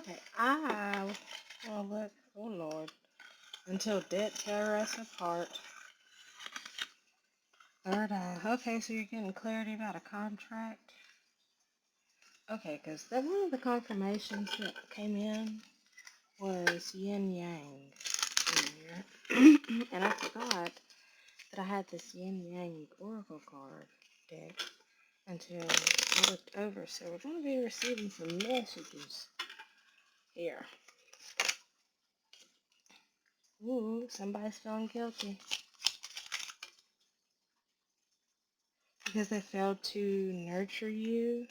Okay, well, look, oh Lord. Until death tear us apart. Third eye. Okay, so you're getting clarity about a contract. Okay, because that one of the confirmations that came in was yin yang here. And I forgot that I had this yin yang oracle card deck until I looked over. So we're going to be receiving some messages here. Ooh, somebody's feeling guilty because they failed to nurture you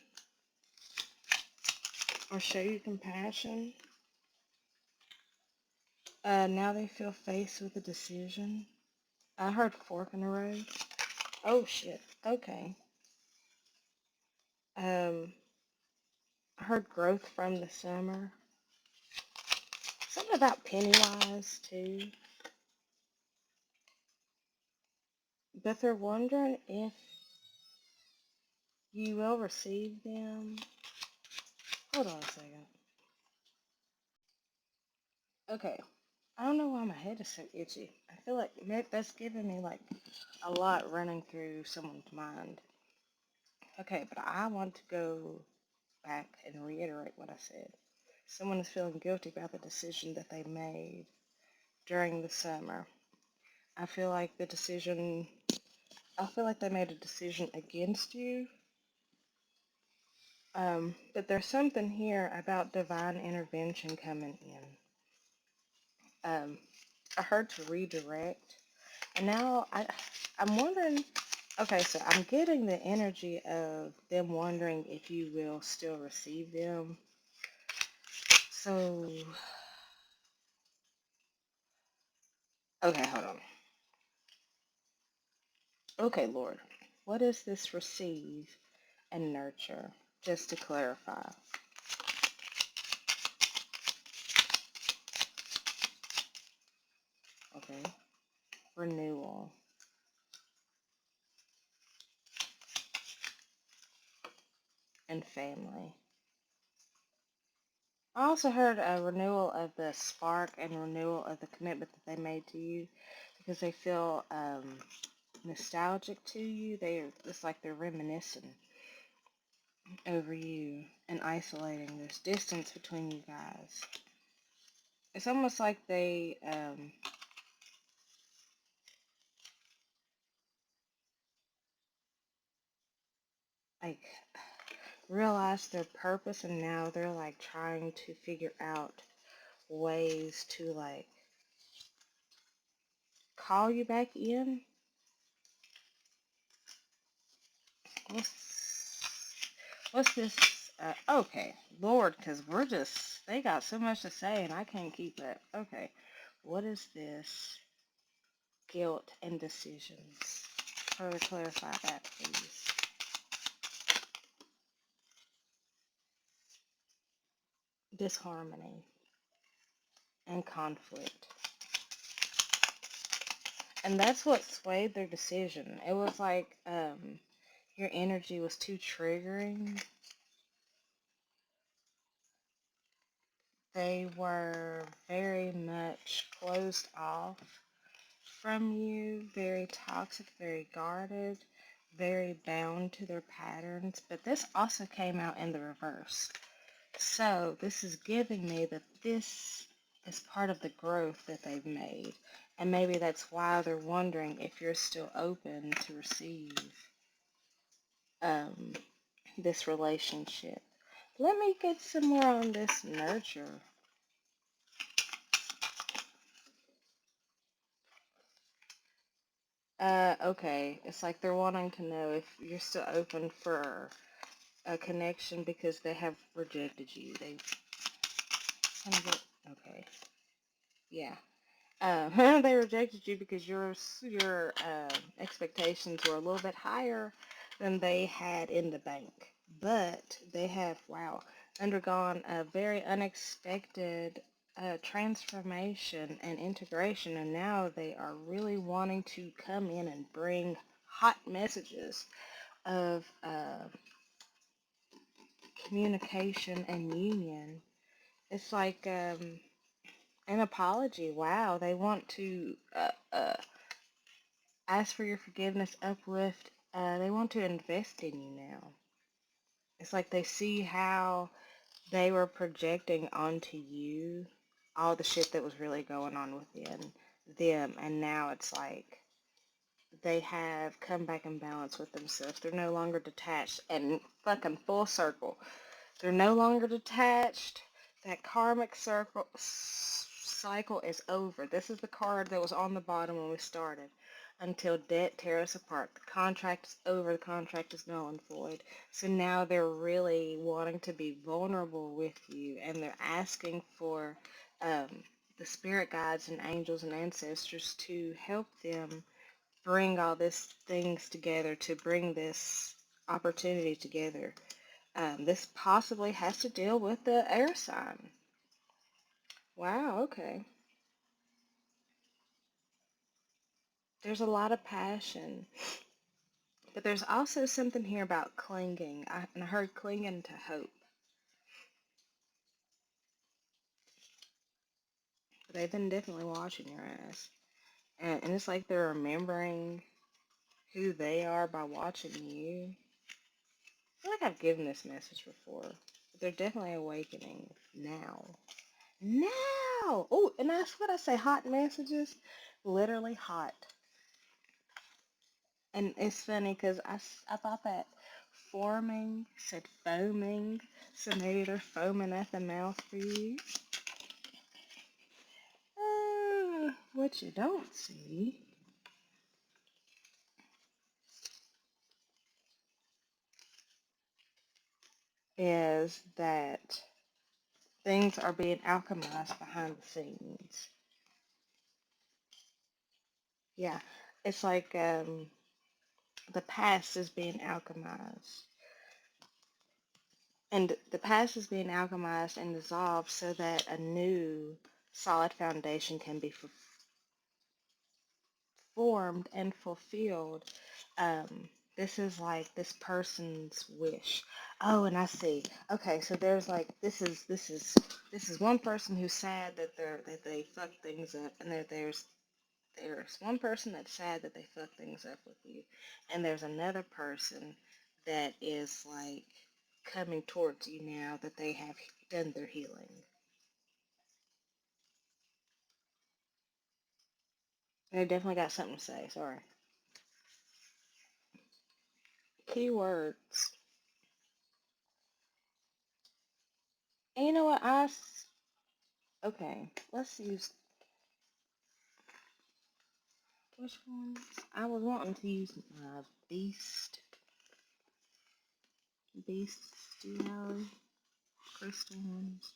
or show you compassion. Now they feel faced with a decision. I heard fork in the road. Oh shit. Okay. I heard growth from the summer. Something about Pennywise too. But they're wondering if you will receive them. Hold on a second. Okay. I don't know why my head is so itchy. I feel like that's giving me like a lot running through someone's mind. Okay, but I want to go back and reiterate what I said. Someone is feeling guilty about the decision that they made during the summer. I feel like I feel like they made a decision against you. But there's something here about divine intervention coming in. I heard to redirect. And now I'm wondering, okay, so I'm getting the energy of them wondering if you will still receive them. So, okay, hold on. Okay, Lord, what is this receive and nurture? Just to clarify. Okay, renewal and family. I also heard a renewal of the spark and renewal of the commitment that they made to you because they feel nostalgic to you. It's like they're reminiscing over you and isolating. There's distance between you guys. It's almost like they like realized their purpose and now they're like trying to figure out ways to like call you back in. What's this? Okay, Lord, because they got so much to say and I can't keep it. Okay, what is this? Guilt and decisions. Further clarify that, please. Disharmony and conflict. And that's what swayed their decision. It was like your energy was too triggering. They were very much closed off from you, very toxic, very guarded, very bound to their patterns. But this also came out in the reverse. So this is giving me that this is part of the growth that they've made. And maybe that's why they're wondering if you're still open to receive um, this relationship. Let me get some more on this nurture. Okay. It's like they're wanting to know if you're still open for a connection because they have rejected you. Okay. Yeah. They rejected you because your expectations were a little bit higher than they had in the bank. But they have, wow, undergone a very unexpected transformation and integration, and now they are really wanting to come in and bring hot messages of communication and union It's like an apology. Wow, they want to ask for your forgiveness, uplift. They want to invest in you now. It's like they see how they were projecting onto you all the shit that was really going on within them, and now it's like they have come back in balance with themselves. They're no longer detached, and fucking full circle. They're no longer detached. That karmic cycle is over. This is the card that was on the bottom when we started. Until debt tear us apart. The contract is over. The contract is null and void. So now they're really wanting to be vulnerable with you, and they're asking for the spirit guides and angels and ancestors to help them bring all these things together, to bring this opportunity together. This possibly has to deal with the air sign. Wow, okay. There's a lot of passion. But there's also something here about clinging. And I heard clinging to hope. But they've been definitely watching your ass. And it's like they're remembering who they are by watching you. I feel like I've given this message before. But they're definitely awakening now. Now! Oh, and that's what I say, hot messages. Literally hot. And it's funny because I thought that forming said foaming, so maybe they're foaming at the mouth for you. What you don't see is that things are being alchemized behind the scenes. Yeah, it's like the past is being alchemized. And the past is being alchemized and dissolved so that a new solid foundation can be formed and fulfilled. This is like this person's wish. Oh, and I see. Okay, so there's like this is one person who's sad that they fucked things up, and there's one person that's sad that they fucked things up with you, and there's another person that is like coming towards you now that they have done their healing. They definitely got something to say. Sorry. Keywords. And you know what? Okay. Let's use which ones? I was wanting to use bestiality, crystal ones.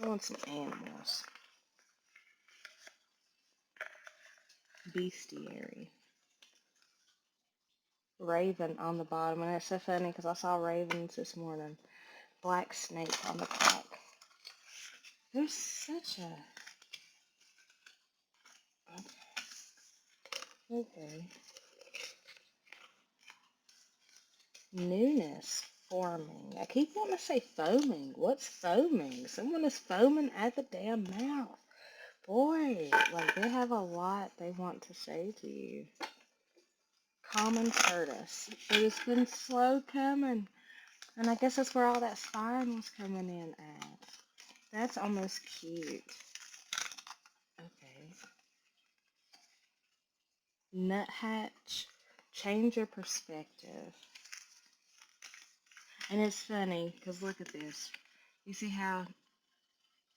I want some animals. Bestiary. Raven on the bottom, and it's so funny because I saw ravens this morning. Black snake on the top. There's such a okay newness forming. I keep wanting to say foaming. What's foaming? Someone is foaming at the damn mouth. Boy, like they have a lot they want to say to you. Common courteous. But it's been slow coming. And I guess that's where all that spine was coming in at. That's almost cute. Okay. Nuthatch. Change your perspective. And it's funny, because look at this. You see how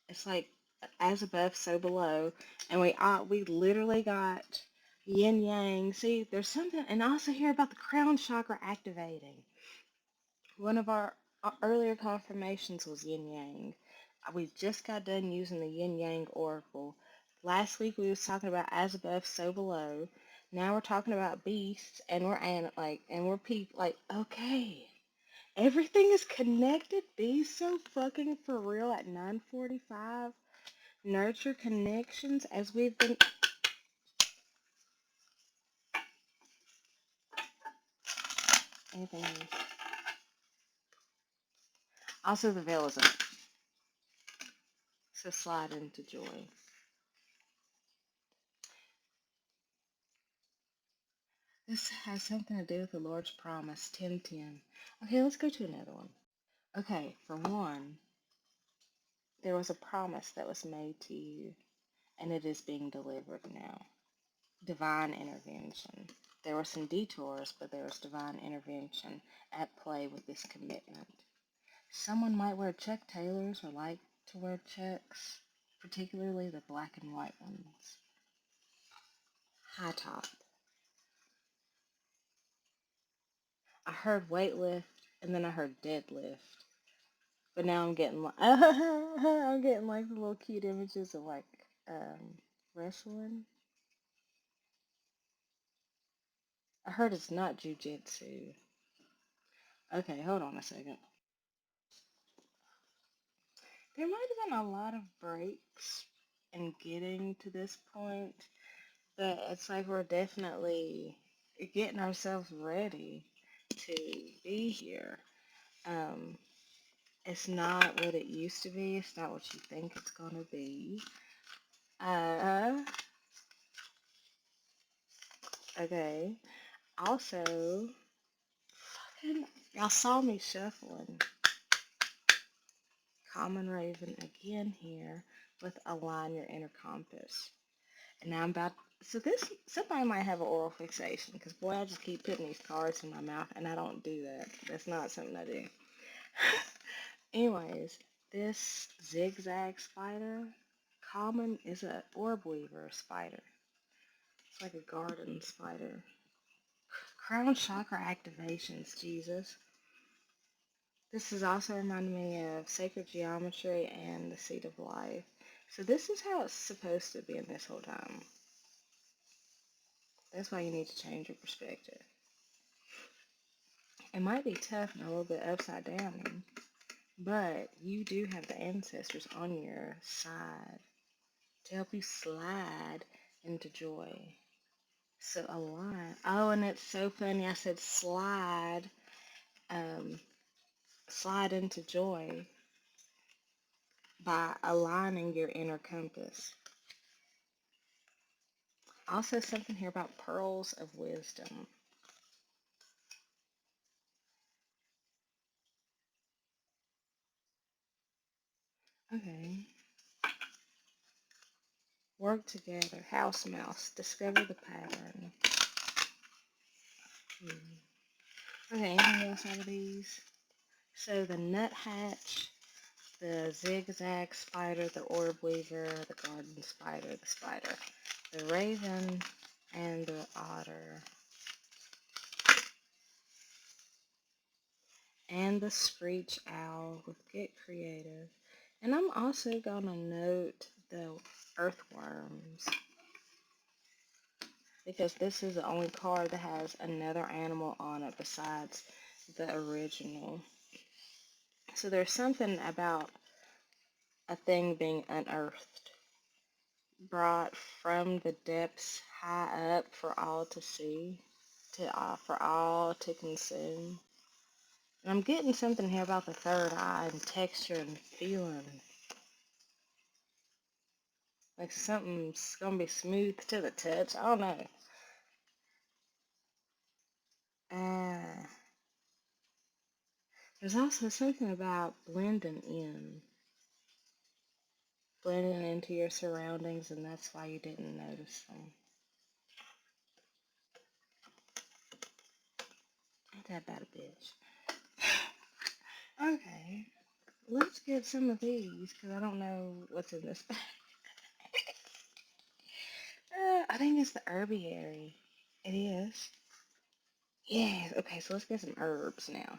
it's like as above, so below. And we literally got yin yang. See, there's something, and I also hear about the crown chakra activating. One of our earlier confirmations was yin yang. We just got done using the yin yang oracle. Last week we was talking about as above, so below. Now we're talking about beasts, and we're people. Like, okay, everything is connected. Be so fucking for real at 9:45. Nurture connections as we've been. Anything else? Also, the veil is up, so slide into joy. This has something to do with the Lord's promise, 10:10. Okay, let's go to another one. Okay, for one, there was a promise that was made to you, and it is being delivered now. Divine intervention. There were some detours, but there was divine intervention at play with this commitment. Someone might wear Chuck Taylors or like to wear Chucks, particularly the black and white ones. High top. I heard weightlift, and then I heard deadlift. But now I'm getting like I'm getting like the little cute images of like wrestling. I heard it's not jujitsu. Okay, hold on a second. There might have been a lot of breaks in getting to this point, but it's like we're definitely getting ourselves ready to be here. Um, it's not what it used to be. It's not what you think it's gonna be. Uh, okay. Also, fucking, y'all saw me shuffling. Common Raven again here with Align Your Inner Compass. And now I'm about, so this, somebody might have an oral fixation, because boy, I just keep putting these cards in my mouth, and I don't do that. That's not something I do. Anyways, this zigzag spider, common, is a orb weaver spider. It's like a garden spider. Crown chakra activations, Jesus. This is also reminding me of sacred geometry and the seed of life. So this is how it's supposed to be in this whole time. That's why you need to change your perspective. It might be tough and a little bit upside down, but you do have the ancestors on your side to help you slide into joy. So align. Oh, and it's so funny. I said slide, slide into joy by aligning your inner compass. Also, something here about pearls of wisdom. Okay. Work together. House mouse. Discover the pattern. Okay, anything else out of these? So the nuthatch, the zigzag spider, the orb weaver, the garden spider, the spider, the raven, and the otter, and the screech owl with get creative. And I'm also going to note the earthworms, because this is the only card that has another animal on it besides the original. So there's something about a thing being unearthed, brought from the depths high up for all to see, for all to consume. And I'm getting something here about the third eye and texture and feeling. Like something's gonna be smooth to the touch. I don't know. There's also something about blending into your surroundings, and that's why you didn't notice them. Ain't that bad a bitch? Okay, let's get some of these, because I don't know what's in this bag. I think it's the herbiary. It is. Yeah, okay, so let's get some herbs now.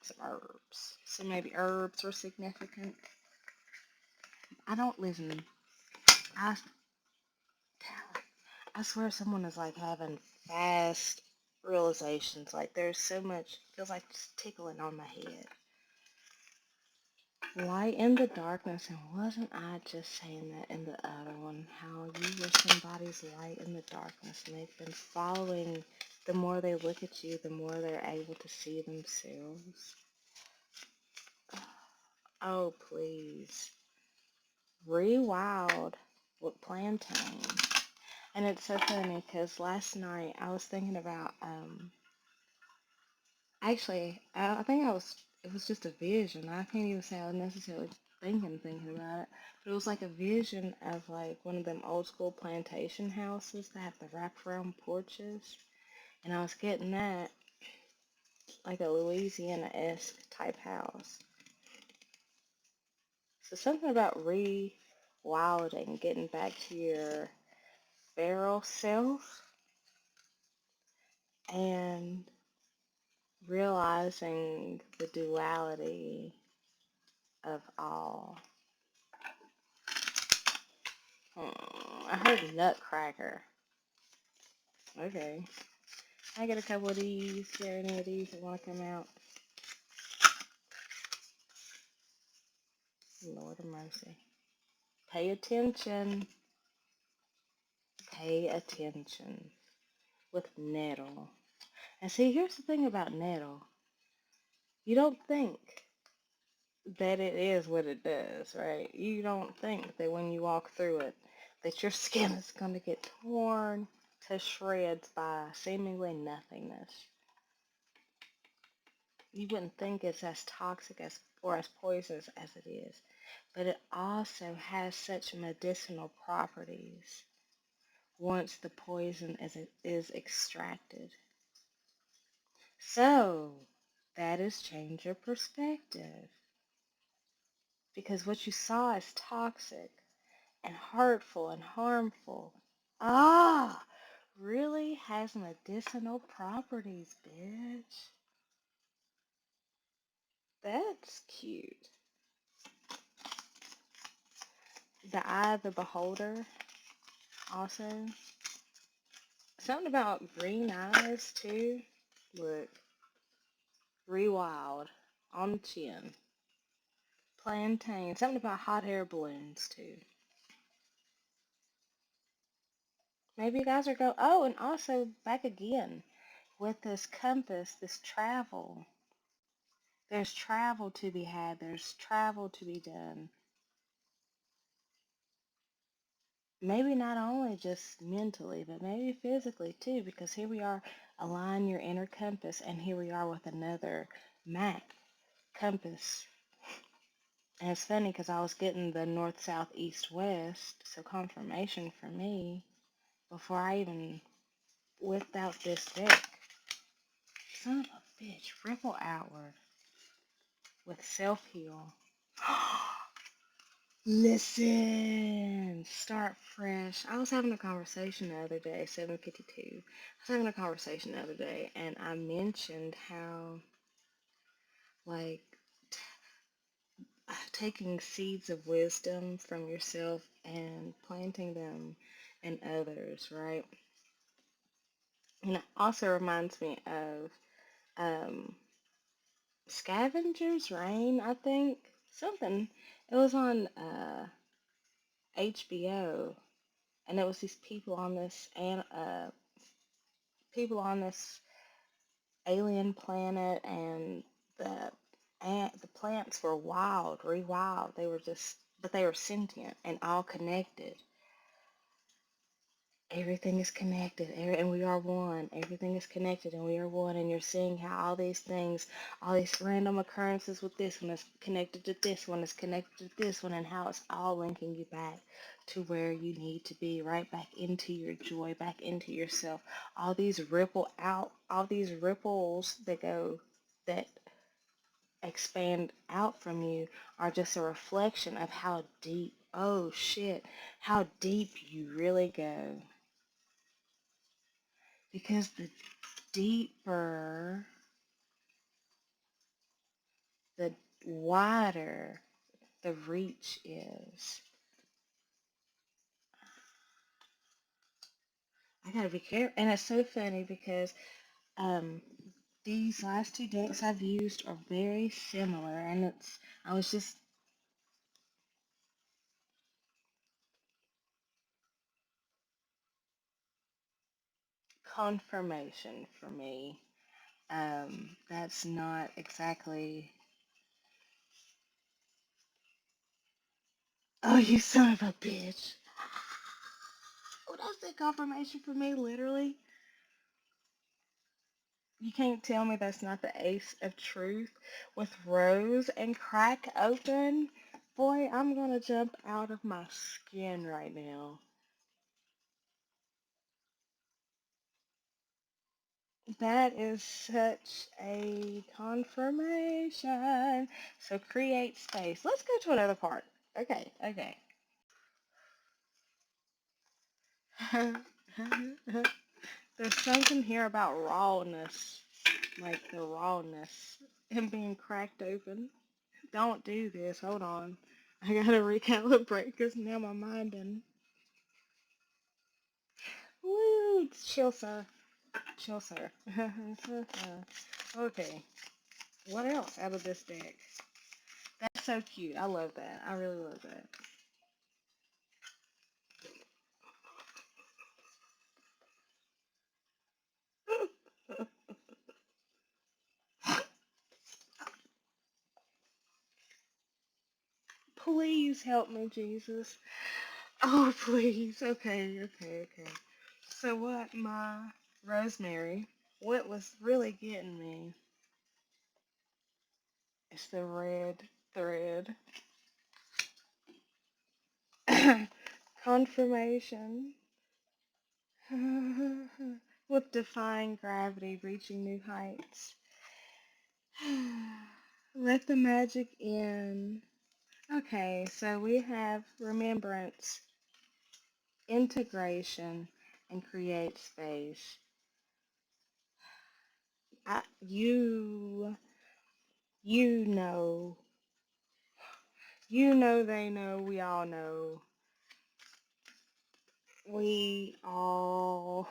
Some herbs. So maybe herbs are significant. I don't listen. I, I swear someone is like having fast realizations. Like there's so much, feels like just tickling on my head. Light in the darkness, and wasn't I just saying that in the other one? How you were somebody's light in the darkness, and they've been following. The more they look at you, the more they're able to see themselves. Oh, please. Rewild with plantain. And it's so funny because last night I was thinking about, actually, I think it was just a vision. I can't even say I was necessarily thinking about it. But it was like a vision of like one of them old school plantation houses that have the wraparound porches. And I was getting that, like a Louisiana-esque type house. So something about rewilding, getting back to your feral self and realizing the duality of all. I heard nutcracker. Okay. I get a couple of these. Is there any of these that want to come out? Lord of mercy. Pay attention. Pay attention. With nettle. And see, here's the thing about nettle. You don't think that it is what it does, right? You don't think that when you walk through it, that your skin is going to get torn to shreds by seemingly nothingness. You wouldn't think it's as toxic as or as poisonous as it is, but it also has such medicinal properties once the poison is extracted. So that is change your perspective because what you saw as toxic and hurtful and harmful, ah, really has medicinal properties, bitch. That's cute. The eye of the beholder, also. Something about green eyes, too. Look, rewild on the chin. Plantain. Something about hot air balloons, too. Maybe you guys are go. Oh, and also back again with this compass, this travel. There's travel to be had. There's travel to be done. Maybe not only just mentally, but maybe physically too, because here we are, align your inner compass, and here we are with another map compass. And it's funny because I was getting the north, south, east, west, so confirmation for me before I even whipped out this deck. Son of a bitch, ripple outward with self heal. Listen, start fresh. I was having a conversation the other day, 7:52. I was having a conversation the other day, and I mentioned how, like, taking seeds of wisdom from yourself and planting them in others, right? And it also reminds me of Scavenger's Reign, I think. Something. It was on HBO, and it was these people on this alien planet, and the the plants were wild, rewild. They were just, but they were sentient and all connected. Everything is connected, and we are one. Everything is connected, and we are one. And you're seeing how all these things, all these random occurrences with this one is connected to this one, is connected to this one, and how it's all linking you back to where you need to be, right back into your joy, back into yourself. All these all these ripples that go, that expand out from you are just a reflection of how deep, oh shit, how deep you really go. Because the deeper, the wider the reach is. I gotta be careful. And it's so funny because um, these last two decks I've used are very similar. And I was just confirmation for me. That's not exactly Oh, you son of a bitch. Oh, that's the confirmation for me, literally. You can't tell me that's not the ace of truth with rose and crack open. Boy, I'm gonna jump out of my skin right now. That is such a confirmation. So create space. Let's go to another part. Okay, okay. There's something here about rawness. Like the rawness. And being cracked open. Don't do this. Hold on. I gotta recalibrate because now my mind and woo, chill, sir. Chill, sir. Okay. What else out of this deck? That's so cute. I love that. I really love that. Please help me, Jesus. Oh, please. Okay, okay, okay. So what my Rosemary, what was really getting me is the red thread. Confirmation. With defying gravity, reaching new heights. Let the magic in. Okay, so we have remembrance, integration, and create space. I, you know, they know, we all know. We all.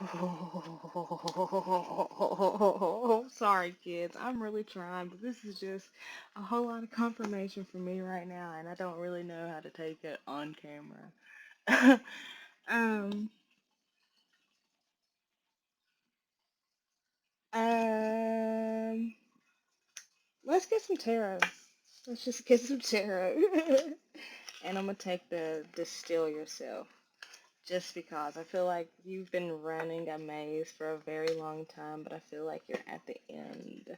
Sorry, kids. I'm really trying, but this is just a whole lot of confirmation for me right now, and I don't really know how to take it on camera. um, um, let's get some tarot. Let's just get some tarot. And I'm gonna take the distill yourself. Just because I feel like you've been running a maze for a very long time, but I feel like you're at the end.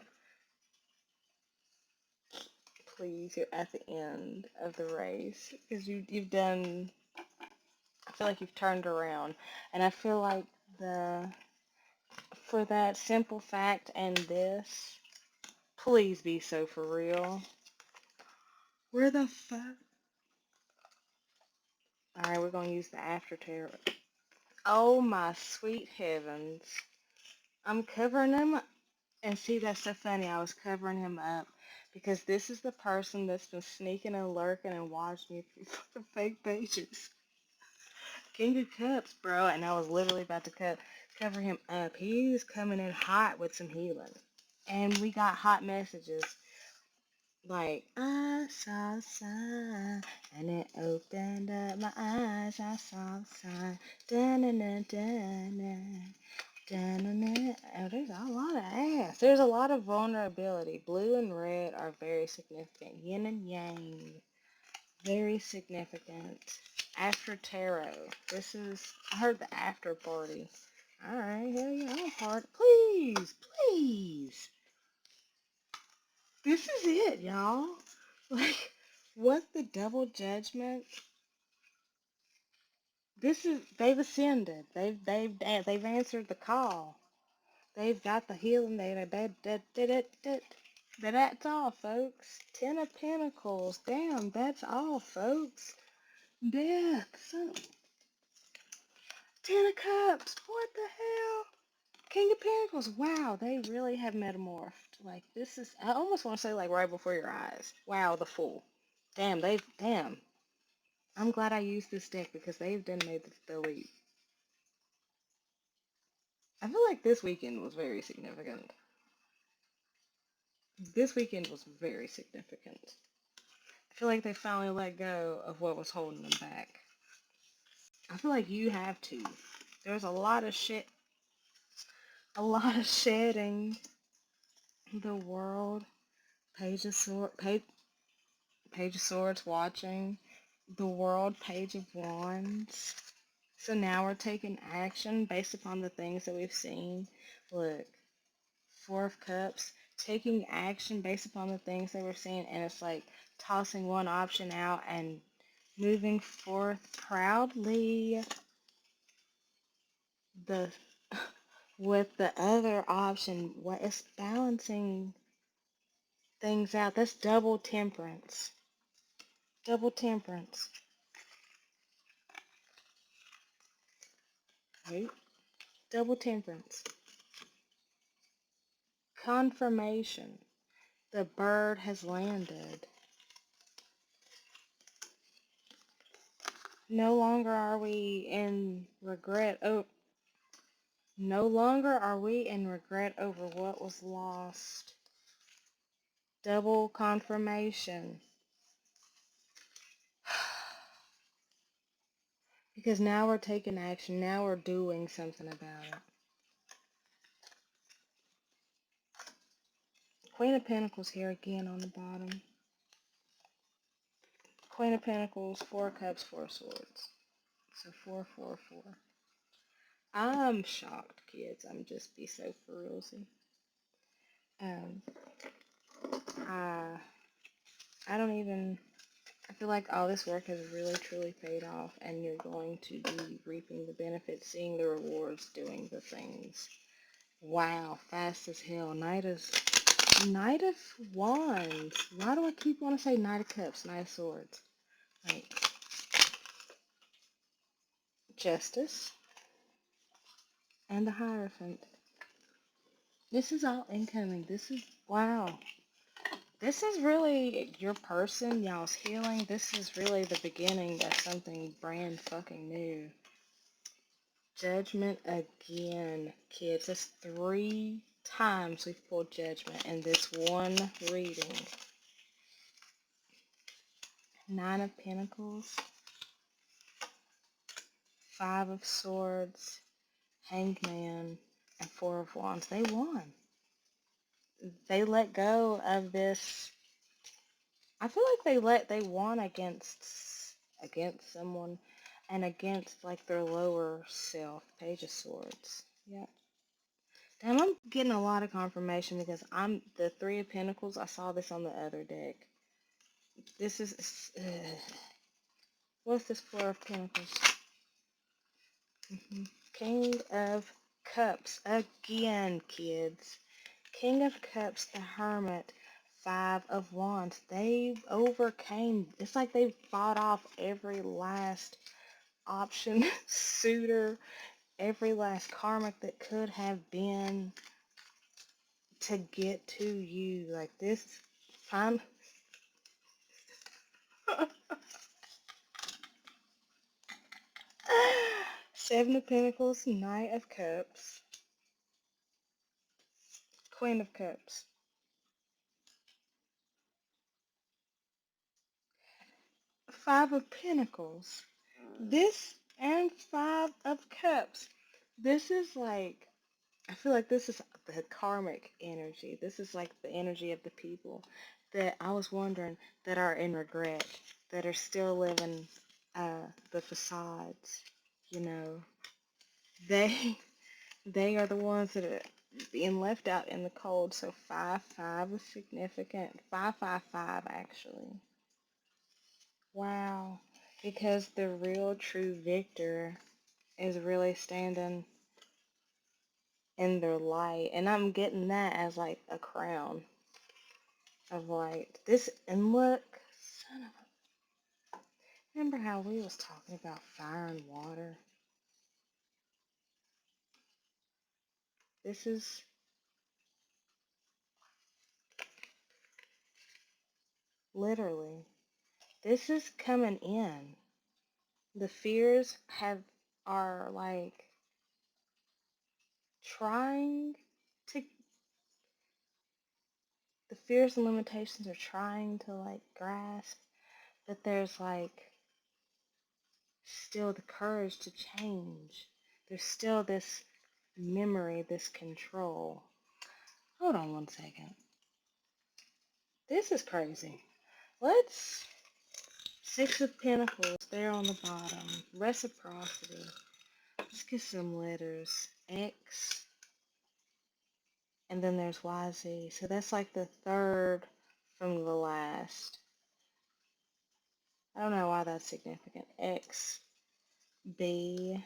Please, you're at the end of the race because you've done. I feel like you've turned around, and I feel like the for that simple fact and this, please be so for real. Where the fuck? All right, we're gonna use the after tarot. Oh my sweet heavens! I'm covering them. And see, that's so funny. I was covering him up because this is the person that's been sneaking and lurking and watching me through fucking fake pages. King of Cups, bro. And I was literally about to cover him up. He's coming in hot with some healing. And we got hot messages like, I saw a sign and it opened up my eyes. I saw a sign. Da-na-na-da-na. Oh, there's a lot of ass. There's a lot of vulnerability. Blue and red are very significant. Yin and yang, very significant. After tarot. This is, I heard the after party. Alright, hell yeah, I'm part. Please, please. This is it, y'all. Like, what's the double judgment? This is, they've ascended. They've answered the call. They've got the healing. That's all, folks. Ten of Pentacles. Damn, that's all, folks. Death. Ten of Cups. What the hell? King of Pentacles. Wow, they really have metamorphed. Like, this is, I almost want to say, like, right before your eyes. Wow, the Fool. Damn. I'm glad I used this deck because they've done made the leap. I feel like this weekend was very significant. This weekend was very significant. I feel like they finally let go of what was holding them back. I feel like you have to. There's a lot of shedding. The world, Page of Swords watching. the World, Page of Wands. So now we're taking action based upon the things that we've seen. Look, Four of Cups, taking action based upon the things that we're seeing, and it's like tossing one option out and moving forth proudly. The with the other option, what is balancing things out? That's double temperance. Double temperance. Right? Double temperance. Confirmation. The bird has landed. No longer are we in regret. Oh, no longer are we in regret over what was lost. Double confirmation. Because now we're taking action. Now we're doing something about it. Queen of Pentacles here again on the bottom. Queen of Pentacles, Four of Cups, Four of Swords. So 4, 4, 4. I'm shocked, kids. I'm just be so for realsy. Um, I don't even. I feel like all this work has really truly paid off, and you're going to be reaping the benefits, seeing the rewards, doing the things. Wow, fast as hell. Knight of Wands. Why do I keep wanting to say Knight of Cups, Knight of Swords? Like Justice and the Hierophant. This is all incoming. This is wow. This is really your person, y'all's healing. This is really the beginning of something brand fucking new. Judgment again, kids. That's 3 times we've pulled Judgment in this one reading. 9 of Pentacles, 5 of Swords, Hanged Man, and 4 of Wands. They won. They let go of this. I feel like they won against someone and against like their lower self. Page of Swords. Yeah. Damn, I'm getting a lot of confirmation because I'm the 3 of Pentacles. I saw this on the other deck. This is what's this 4 of Pentacles? King of Cups again, kids. King of Cups, the Hermit, 5 of Wands. They overcame. It's like they fought off every last option, suitor, every last karmic that could have been to get to you. Like this time. 7 of Pentacles, Knight of Cups, Queen of Cups. Five of Pentacles. This and 5 of Cups. This is like, I feel like this is the karmic energy. This is like the energy of the people that I was wondering that are in regret, that are still living the facades, you know. They they are the ones that are being left out in the cold. So 5-5 is significant. 5-5-5 actually. Wow. Because the real true victor is really standing in their light. And I'm getting that as like a crown of light. This, and look, son of a, remember how we was talking about fire and water? This is literally, this is coming in. The fears are like trying to, the fears and limitations are trying to like grasp that there's like still the courage to change. There's still this memory, this control. Hold on one second. This is crazy. Let's Six of Pentacles, there on the bottom. Reciprocity. Let's get some letters. X. And then there's YZ. So that's like the third from the last. I don't know why that's significant. X, B,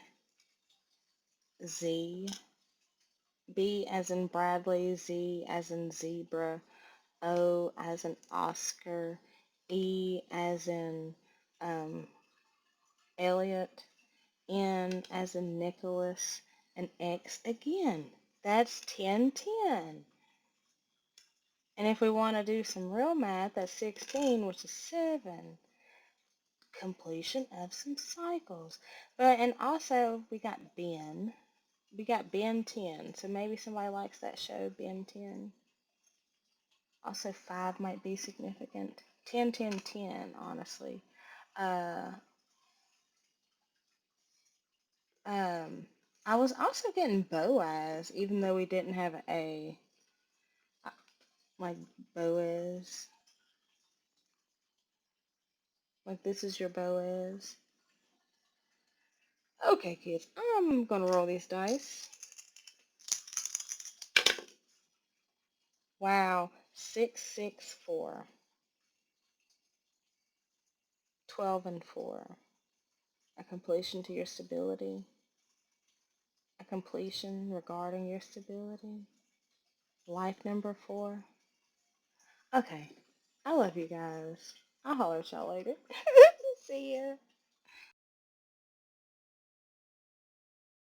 Z. B as in Bradley, Z as in zebra, O as in Oscar, E as in Elliot, N as in Nicholas, and X again. That's 1010. And if we want to do some real math, that's 16, which is 7. Completion of some cycles. But and also we got Ben. We got Ben 10. So maybe somebody likes that show, Ben 10. Also 5 might be significant. 10, 10, 10, honestly. Uh, I was also getting Boaz, even though we didn't have a, like Boaz. Like this is your Boaz. Okay, kids, I'm gonna roll these dice. Wow, 6, 6, 4. 12 and 4. A completion to your stability. A completion regarding your stability. Life number 4. Okay. I love you guys. I'll holler at y'all later. See ya.